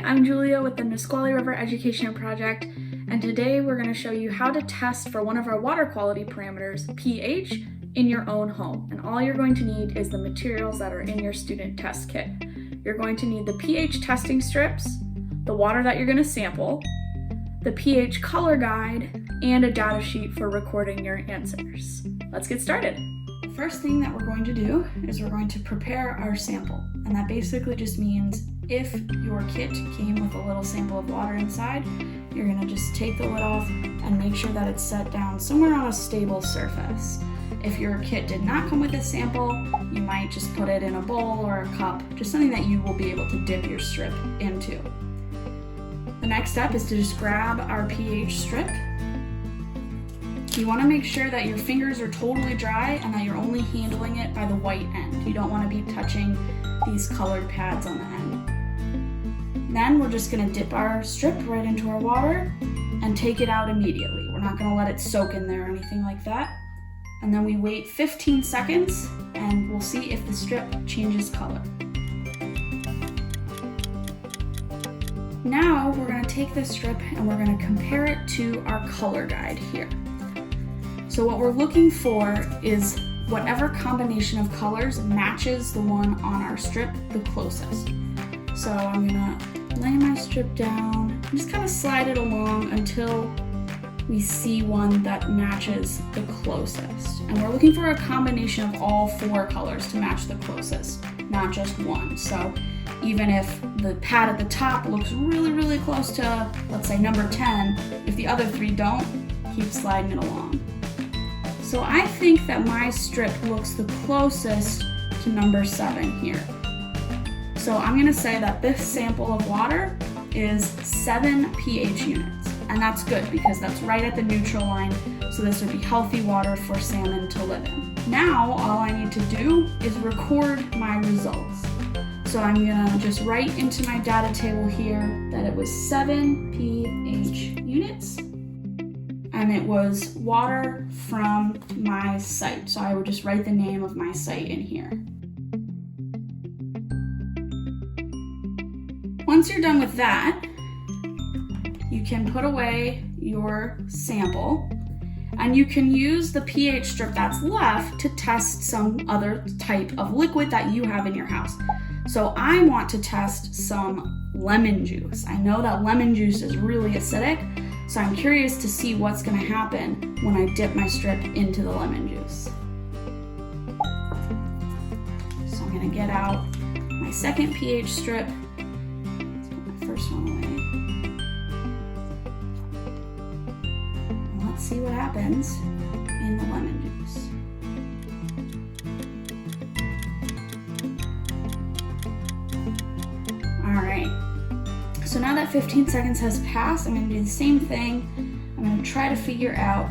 I'm Julia with the Nisqually River Education Project, and today we're going to show you how to test for one of our water quality parameters, pH, in your own home. And all you're going to need is the materials that are in your student test kit. You're going to need the pH testing strips, the water that you're going to sample, the pH color guide, and a data sheet for recording your answers. Let's get started. The first thing that we're going to do is we're going to prepare our sample, and that basically just means if your kit came with a little sample of water inside, you're going to just take the lid off and make sure that it's set down somewhere on a stable surface. If your kit did not come with a sample, you might just put it in a bowl or a cup, just something that you will be able to dip your strip into. The next step is to just grab our pH strip. You want to make sure that your fingers are totally dry and that you're only handling it by the white end. You don't want to be touching these colored pads on the end. Then we're just going to dip our strip right into our water and take it out immediately. We're not going to let it soak in there or anything like that. And then we wait 15 seconds and we'll see if the strip changes color. Now we're going to take this strip and we're going to compare it to our color guide here. So what we're looking for is whatever combination of colors matches the one on our strip the closest. So I'm gonna lay my strip down and just kind of slide it along until we see one that matches the closest. And we're looking for a combination of all four colors to match the closest, not just one. So even if the pad at the top looks really close to, let's say, number 10, if the other three don't, keep sliding it along. So I think that my strip looks the closest to number 7 here. So I'm gonna say that this sample of water is 7 pH units. And that's good because that's right at the neutral line. So this would be healthy water for salmon to live in. Now, all I need to do is record my results. So I'm gonna just write into my data table here that it was 7 pH units. And it was water from my site. So I would just write the name of my site in here. Once you're done with that, you can put away your sample and you can use the pH strip that's left to test some other type of liquid that you have in your house. So I want to test some lemon juice. I know that lemon juice is really acidic, so I'm curious to see what's going to happen when I dip my strip into the lemon juice. So I'm going to get out my second pH strip. Let's put my first one away. And let's see what happens in the lemon juice. All right. So now that 15 seconds has passed, I'm going to do the same thing. I'm going to try to figure out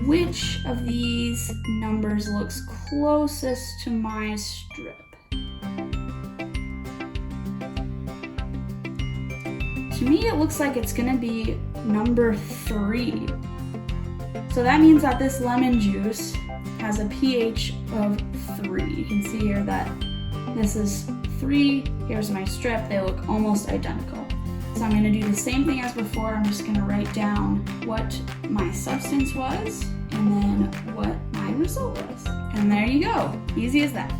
which of these numbers looks closest to my strip. To me, it looks like it's going to be number 3. So that means that this lemon juice has a pH of 3. You can see here that this is 3. Here's my strip. They look almost identical. So I'm going to do the same thing as before. I'm just going to write down what my substance was and then what my result was. And there you go. Easy as that.